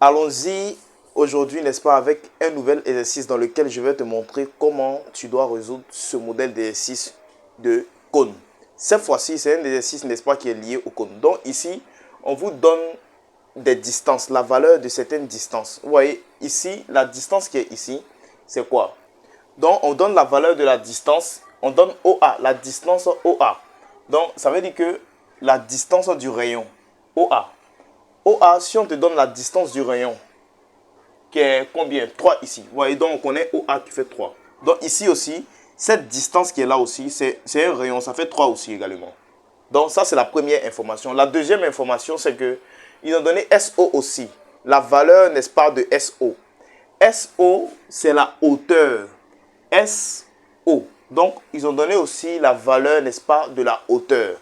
Allons-y aujourd'hui, n'est-ce pas, avec un nouvel exercice dans lequel je vais te montrer comment tu dois résoudre ce modèle d'exercice de cône. Cette fois-ci, c'est un exercice, n'est-ce pas, qui est lié au cône. Donc ici, on vous donne des distances, la valeur de certaines distances. Vous voyez, ici, la distance qui est ici, c'est quoi? Donc, on donne la valeur de la distance, on donne OA, la distance OA. Donc, ça veut dire que la distance du rayon, OA. OA, si on te donne la distance du rayon, qui est combien? 3 ici. Vous voyez, donc on connaît OA qui fait 3. Donc ici aussi, cette distance qui est là aussi, c'est un rayon, ça fait 3 aussi également. Donc ça, c'est la première information. La deuxième information, c'est que ils ont donné SO aussi. La valeur, n'est-ce pas, de SO. SO, c'est la hauteur. SO. Donc, ils ont donné aussi la valeur, n'est-ce pas, de la hauteur.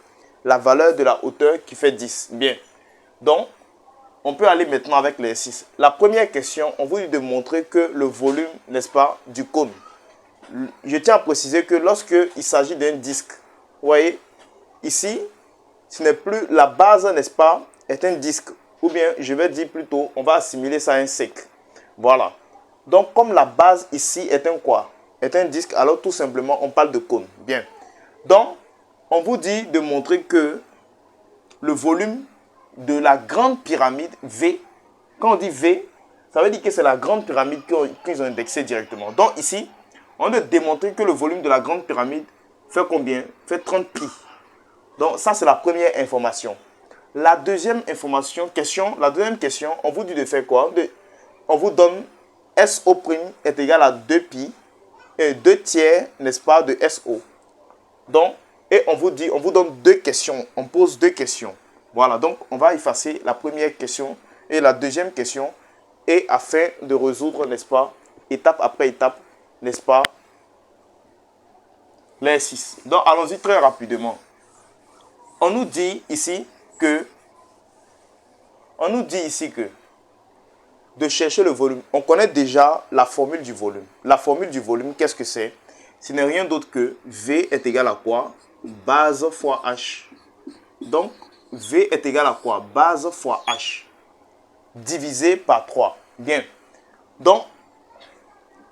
La valeur de la hauteur qui fait 10. Bien. Donc, on peut aller maintenant avec l'exercice. La première question, on vous dit de montrer que le volume, n'est-ce pas, du cône. Je tiens à préciser que lorsqu'il s'agit d'un disque, vous voyez, ici, ce n'est plus la base, n'est-ce pas, est un disque. Ou bien, je vais dire plutôt, on va assimiler ça à un sec. Voilà. Donc, comme la base ici est un quoi? Est un disque, alors tout simplement, on parle de cône. Bien. Donc, on vous dit de montrer que le volume de la grande pyramide V, quand on dit V, ça veut dire que c'est la grande pyramide qu'ils ont indexée directement. Donc ici, on a démontré que le volume de la grande pyramide fait combien? Fait 30 pi. Donc ça, c'est la première information. La deuxième information, la deuxième question, on vous dit de faire quoi? On vous donne SO' est égal à 2 pi et 2 tiers, n'est-ce pas, de SO. Donc, et on vous donne deux questions, on pose deux questions. Voilà, donc on va effacer la première question et la deuxième question, et afin de résoudre, n'est-ce pas, étape après étape, n'est-ce pas, l'exercice. Donc allons-y très rapidement. On nous dit ici que de chercher le volume. On connaît déjà la formule du volume. La formule du volume, qu'est-ce que c'est? Ce n'est rien d'autre que V est égal à quoi? Base fois H. Donc, V est égal à quoi? Base fois H. Divisé par 3. Bien. Donc,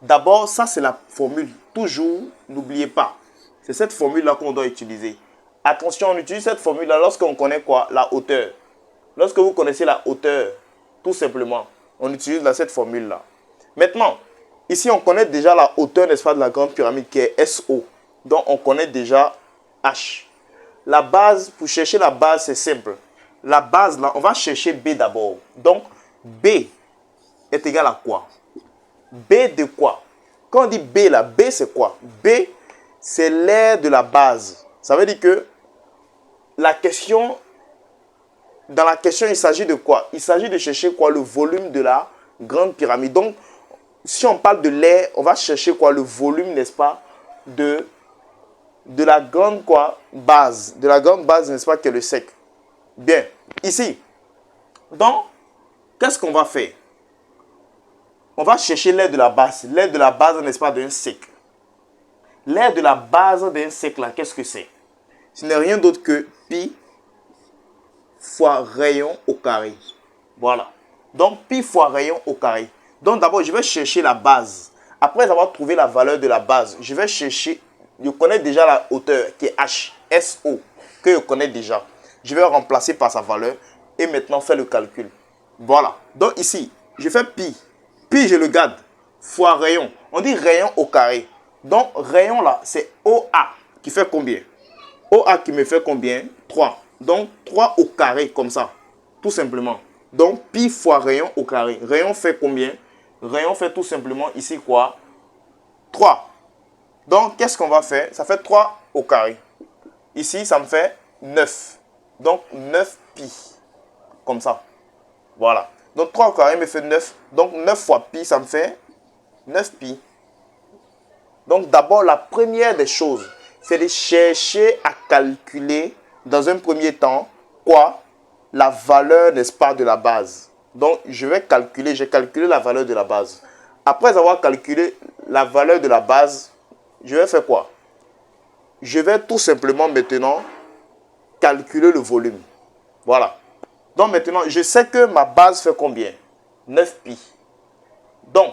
d'abord, ça c'est la formule. Toujours, n'oubliez pas. C'est cette formule-là qu'on doit utiliser. Attention, on utilise cette formule-là lorsqu'on connaît quoi? La hauteur. Lorsque vous connaissez la hauteur, tout simplement, on utilise cette formule-là. Maintenant, ici, on connaît déjà la hauteur, n'est-ce pas, de la grande pyramide qui est SO. Donc, on connaît déjà H. La base, pour chercher la base, c'est simple. La base, là, on va chercher B d'abord. Donc, B est égal à quoi? B de quoi? Quand on dit B, là, B, c'est quoi? B, c'est l'aire de la base. Ça veut dire que dans la question, il s'agit de quoi? Il s'agit de chercher quoi? Le volume de la grande pyramide. Donc, si on parle de l'aire, on va chercher quoi? Le volume, n'est-ce pas, de la grande quoi? Base. De la grande base, n'est-ce pas, qui est le sec. Bien. Ici. Donc, qu'est-ce qu'on va faire? On va chercher l'aire de la base. L'aire de la base, n'est-ce pas, d'un sec. L'aire de la base d'un sec, là, qu'est-ce que c'est? Ce n'est rien d'autre que pi fois rayon au carré. Voilà. Donc, pi fois rayon au carré. Donc, d'abord, je vais chercher la base. Après avoir trouvé la valeur de la base, je vais chercher, je connais déjà la hauteur qui est H, SO, que je connais déjà. Je vais remplacer par sa valeur et maintenant faire le calcul. Voilà. Donc, ici, je fais pi. Pi, je le garde. Fois rayon. On dit rayon au carré. Donc, rayon là, c'est OA qui fait combien? OA qui me fait combien? 3. Donc, 3 au carré, comme ça. Tout simplement. Donc, pi fois rayon au carré. Rayon fait combien? Rayon fait tout simplement ici quoi? 3. Donc, qu'est-ce qu'on va faire? Ça fait 3 au carré. Ici, ça me fait 9. Donc, 9 pi. Comme ça. Voilà. Donc, 3 au carré me fait 9. Donc, 9 fois pi, ça me fait 9 pi. Donc, d'abord, la première des choses, c'est de chercher à calculer, dans un premier temps, quoi? La valeur, n'est-ce pas, de la base. Donc, j'ai calculé la valeur de la base. Après avoir calculé la valeur de la base, je vais faire quoi? Je vais tout simplement maintenant calculer le volume. Voilà. Donc maintenant, je sais que ma base fait combien? 9pi. Donc,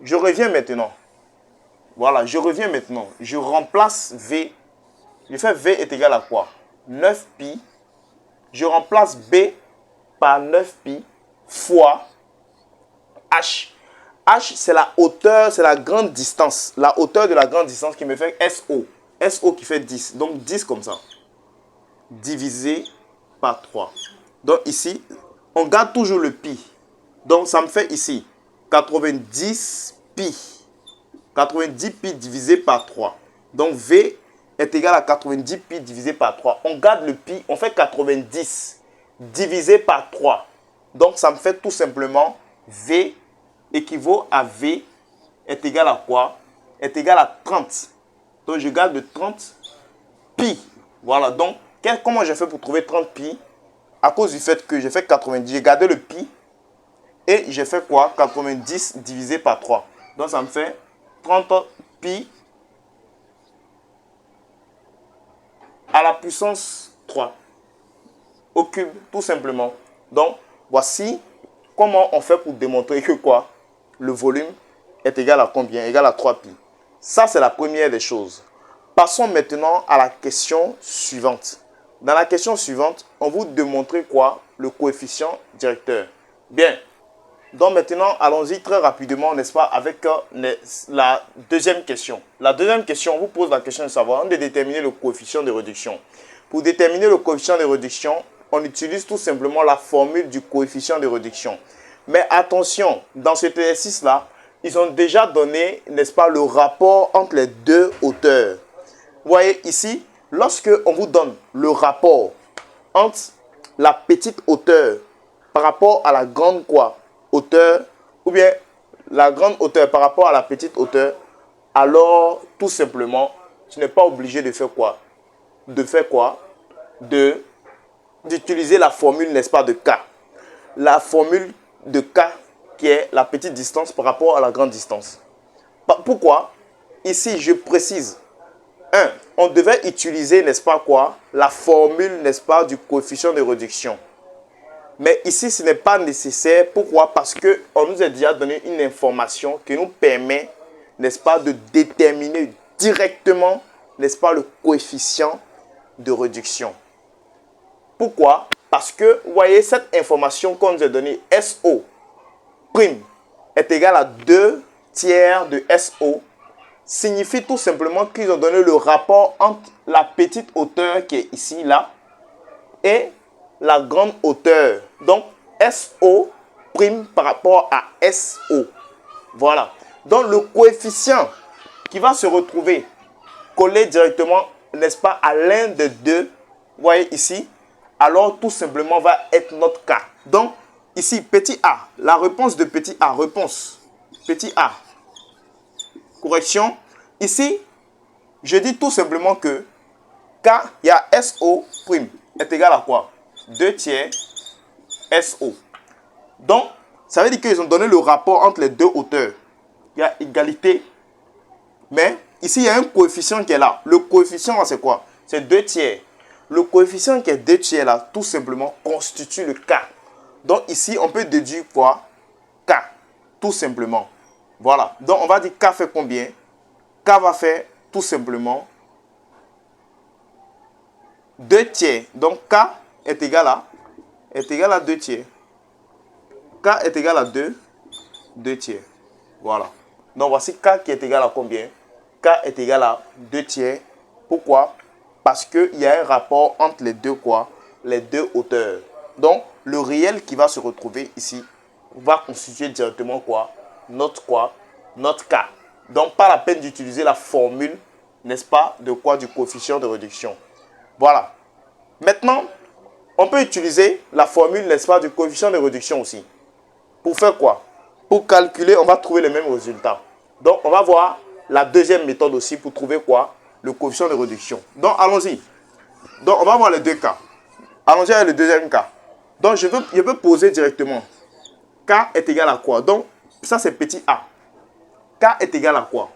je reviens maintenant. Voilà, je reviens maintenant. Je remplace V. Je fais V est égal à quoi? 9pi. Je remplace B par 9pi fois H. H, c'est la hauteur, c'est la grande distance. La hauteur de la grande distance qui me fait SO. SO qui fait 10. Donc 10 comme ça. Divisé par 3. Donc ici, on garde toujours le pi. Donc ça me fait ici 90 pi. 90 pi divisé par 3. Donc V est égal à 90 pi divisé par 3. On garde le pi, on fait 90 divisé par 3. Donc ça me fait tout simplement V équivaut à V est égal à quoi? Est égal à 30. Donc je garde le 30 pi. Voilà, donc comment j'ai fait pour trouver 30 pi? À cause du fait que j'ai fait 90, j'ai gardé le pi et j'ai fait quoi? 90 divisé par 3. Donc ça me fait 30 pi à la puissance 3 au cube, tout simplement. Donc voici comment on fait pour démontrer que quoi? Le volume est égal à combien? Égal à 3pi. Ça, c'est la première des choses. Passons maintenant à la question suivante. Dans la question suivante, on vous démontre quoi? Le coefficient directeur. Bien. Donc maintenant, allons-y très rapidement, n'est-ce pas, avec la deuxième question. La deuxième question, on vous pose la question de savoir, de déterminer le coefficient de réduction. Pour déterminer le coefficient de réduction, on utilise tout simplement la formule du coefficient de réduction. Mais attention, dans cet exercice-là, ils ont déjà donné, n'est-ce pas, le rapport entre les deux hauteurs. Vous voyez ici, lorsque on vous donne le rapport entre la petite hauteur par rapport à la grande quoi, hauteur, ou bien la grande hauteur par rapport à la petite hauteur, alors tout simplement, tu n'es pas obligé de faire quoi? D'utiliser la formule, n'est-ce pas, de K. La formule de K qui est la petite distance par rapport à la grande distance. Pourquoi? Ici, je précise. 1. On devait utiliser, n'est-ce pas quoi, la formule, n'est-ce pas, du coefficient de réduction. Mais ici, ce n'est pas nécessaire. Pourquoi? Parce qu'on nous a déjà donné une information qui nous permet, n'est-ce pas, de déterminer directement, n'est-ce pas, le coefficient de réduction. Pourquoi? Parce que, vous voyez, cette information qu'on nous a donnée, SO' est égal à 2 tiers de SO, signifie tout simplement qu'ils ont donné le rapport entre la petite hauteur qui est ici, là, et la grande hauteur. Donc, SO' par rapport à SO. Voilà. Donc, le coefficient qui va se retrouver collé directement, n'est-ce pas, à l'un des deux, vous voyez ici, alors tout simplement va être notre cas. Donc, ici, petit a, la réponse de petit a, réponse, petit a, correction. Ici, je dis tout simplement que K, il y a SO' est égal à quoi? 2 tiers SO. Donc, ça veut dire qu'ils ont donné le rapport entre les deux hauteurs. Il y a égalité, mais ici, il y a un coefficient qui est là. Le coefficient, c'est quoi? C'est 2 tiers. Le coefficient qui est 2 tiers là, tout simplement, constitue le K. Donc ici, on peut déduire quoi? K, tout simplement. Voilà. Donc on va dire K fait combien? K va faire tout simplement 2 tiers. Donc K est égal à 2 tiers. K est égal à 2 tiers. Voilà. Donc voici K qui est égal à combien? K est égal à 2 tiers. Pourquoi? Parce qu'il y a un rapport entre les deux quoi? Les deux hauteurs. Donc, le réel qui va se retrouver ici va constituer directement quoi? Notre K. Donc, pas la peine d'utiliser la formule, n'est-ce pas, de quoi? Du coefficient de réduction. Voilà. Maintenant, on peut utiliser la formule, n'est-ce pas, du coefficient de réduction aussi. Pour faire quoi? Pour calculer, on va trouver les mêmes résultats. Donc, on va voir la deuxième méthode aussi pour trouver quoi? Le coefficient de réduction. Donc, allons-y. Donc, on va voir les deux cas. Allons-y avec le deuxième cas. Donc, je peux poser directement. K est égal à quoi? Donc, ça, c'est petit a. K est égal à quoi?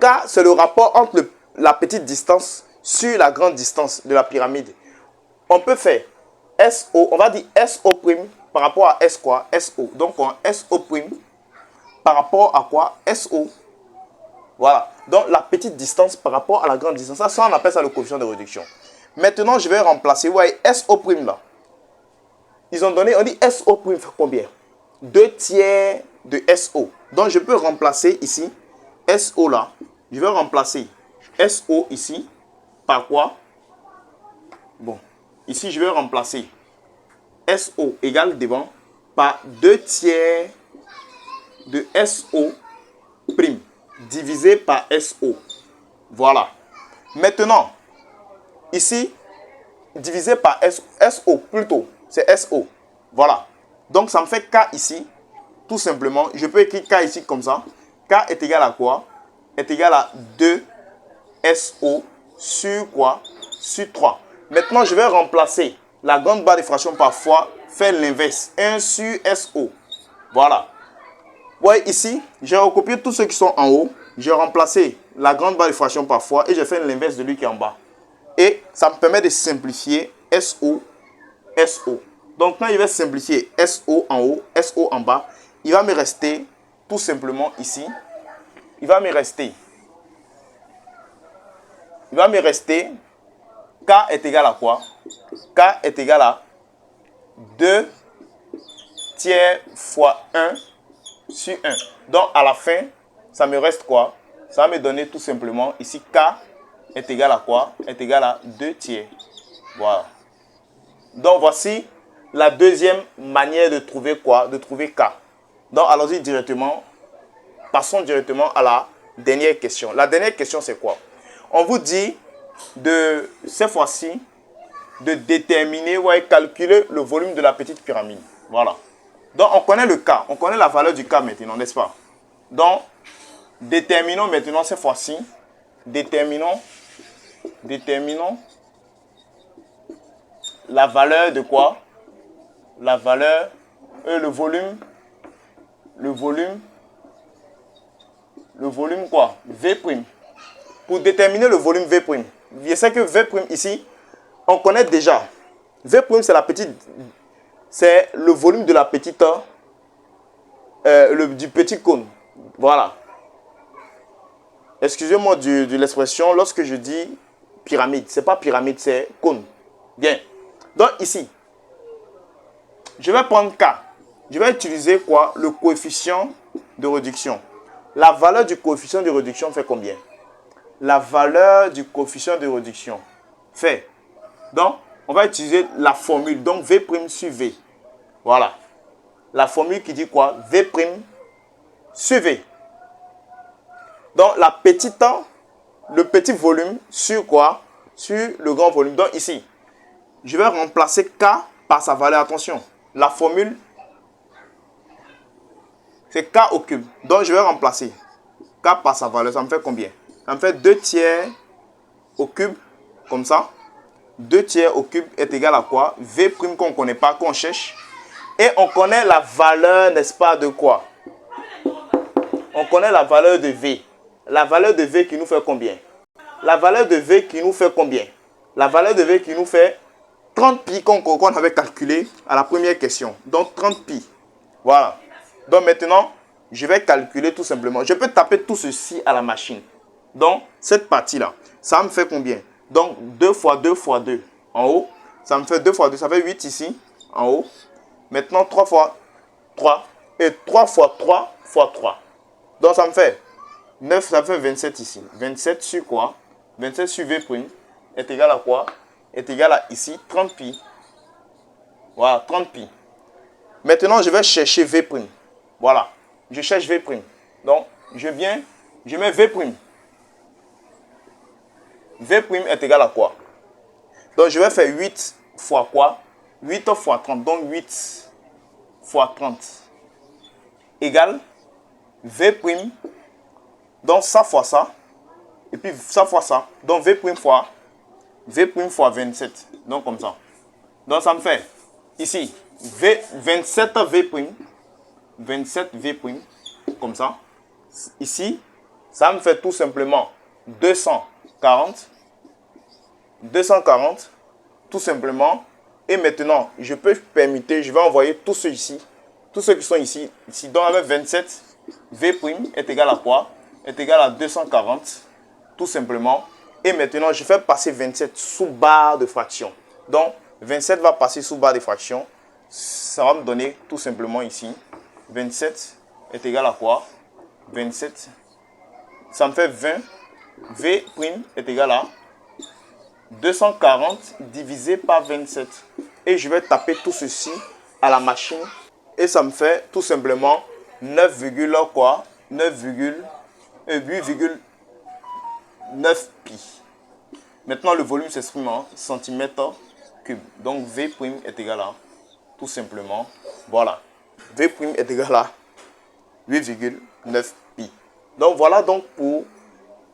K, c'est le rapport entre la petite distance sur la grande distance de la pyramide. On peut faire SO, on va dire SO prime par rapport à S quoi? SO. Donc, on SO prime par rapport à quoi? SO. Voilà. Donc, la petite distance par rapport à la grande distance. Ça on appelle ça le coefficient de réduction. Maintenant, je vais remplacer. Vous voyez, SO prime là. Ils ont donné, on dit SO prime fait combien? 2 tiers de SO. Donc, je peux remplacer ici SO là. Je vais remplacer SO ici par quoi? Bon, ici, je vais remplacer SO égale devant par 2 tiers de SO prime divisé par SO. Voilà. Maintenant, ici, divisé par SO plutôt, c'est SO. Voilà. Donc, ça me fait K ici. Tout simplement, je peux écrire K ici comme ça. K est égal à quoi? Est égal à 2 SO sur quoi? Sur 3. Maintenant, je vais remplacer la grande barre de fraction par fois, faire l'inverse. 1 sur SO. Voilà. Ouais, ici, j'ai recopié tous ceux qui sont en haut. J'ai remplacé la grande barre de fraction par fois et j'ai fait l'inverse de lui qui est en bas. Et ça me permet de simplifier SO, SO. Donc, quand je vais simplifier SO en haut, SO en bas, il va me rester tout simplement ici. Il va me rester K est égal à quoi? K est égal à 2 tiers fois 1 sur 1. Donc, à la fin, ça me reste quoi? Ça va me donner tout simplement, ici, K est égal à quoi? Est égal à 2 tiers. Voilà. Donc, voici la deuxième manière de trouver quoi? De trouver K. Donc, allons-y directement. Passons directement à la dernière question. La dernière question, c'est quoi? On vous dit de, cette fois-ci, de déterminer ou calculer le volume de la petite pyramide. Voilà. Donc, on connaît le K. On connaît la valeur du K maintenant, n'est-ce pas? Donc, déterminons maintenant cette fois-ci. Déterminons la valeur de quoi? La valeur, le volume quoi? V'. Pour déterminer le volume V'. Je sais que V' ici, on connaît déjà. V', c'est le volume de la petite, du petit cône. Voilà. Excusez-moi de l'expression, lorsque je dis pyramide, ce n'est pas pyramide, c'est cône. Bien. Donc ici, je vais prendre K. Je vais utiliser quoi? Le coefficient de réduction. La valeur du coefficient de réduction fait combien? La valeur du coefficient de réduction fait. Donc, on va utiliser la formule. Donc, V' sur V. Voilà. La formule qui dit quoi? V' sur V. Donc, le petit volume sur quoi? Sur le grand volume. Donc, ici, je vais remplacer K par sa valeur. Attention, la formule, c'est K au cube. Donc, je vais remplacer K par sa valeur. Ça me fait combien? Ça me fait 2 tiers au cube, comme ça. 2 tiers au cube est égal à quoi? V' qu'on ne connaît pas, qu'on cherche. Et on connaît la valeur, n'est-ce pas, de quoi? On connaît la valeur de V. La valeur de V qui nous fait combien? La valeur de V qui nous fait combien? La valeur de V qui nous fait 30 pi qu'on avait calculé à la première question. Donc 30 pi. Voilà. Donc maintenant, je vais calculer tout simplement. Je peux taper tout ceci à la machine. Donc cette partie-là, ça me fait combien? Donc 2 fois 2 fois 2 en haut. Ça me fait 2 fois 2, ça fait 8 ici en haut. Maintenant 3 fois 3 et 3 fois 3 fois 3. Donc ça me fait 9, ça me fait 27 ici. 27 sur quoi? 27 sur V' est égal à quoi? Est égal à ici 30 pi. Voilà, 30 pi. Maintenant, je vais chercher V'. Voilà, je cherche V'. Donc, je mets V'. V' est égal à quoi? Donc, je vais faire 8 fois quoi? 8 fois 30. Donc, 8 fois 30 égale V'. Donc, ça fois ça. Et puis, ça fois ça. Donc, V' fois 27. Donc, comme ça. Donc, ça me fait ici 27 V'. 27 V'. Comme ça. Ici, ça me fait tout simplement 240. 240. Tout simplement Et maintenant, je peux permuter, je vais envoyer tous ceux ici. Tous ceux qui sont ici. Ici, donc avec 27, V' est égal à quoi? Est égal à 240, tout simplement. Et maintenant, je fais passer 27 sous barre de fraction. Donc, 27 va passer sous barre de fraction. Ça va me donner tout simplement ici. 27 est égal à quoi? 27, ça me fait 20. V' est égal à 240 divisé par 27. Et je vais taper tout ceci à la machine. Et ça me fait tout simplement 9, quoi? 8,9 pi. Maintenant, le volume s'exprime en centimètres cubes. Donc, V' est égal à, tout simplement, voilà. V' est égal à 8,9 pi. Donc, voilà donc pour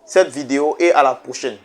cette vidéo et à la prochaine.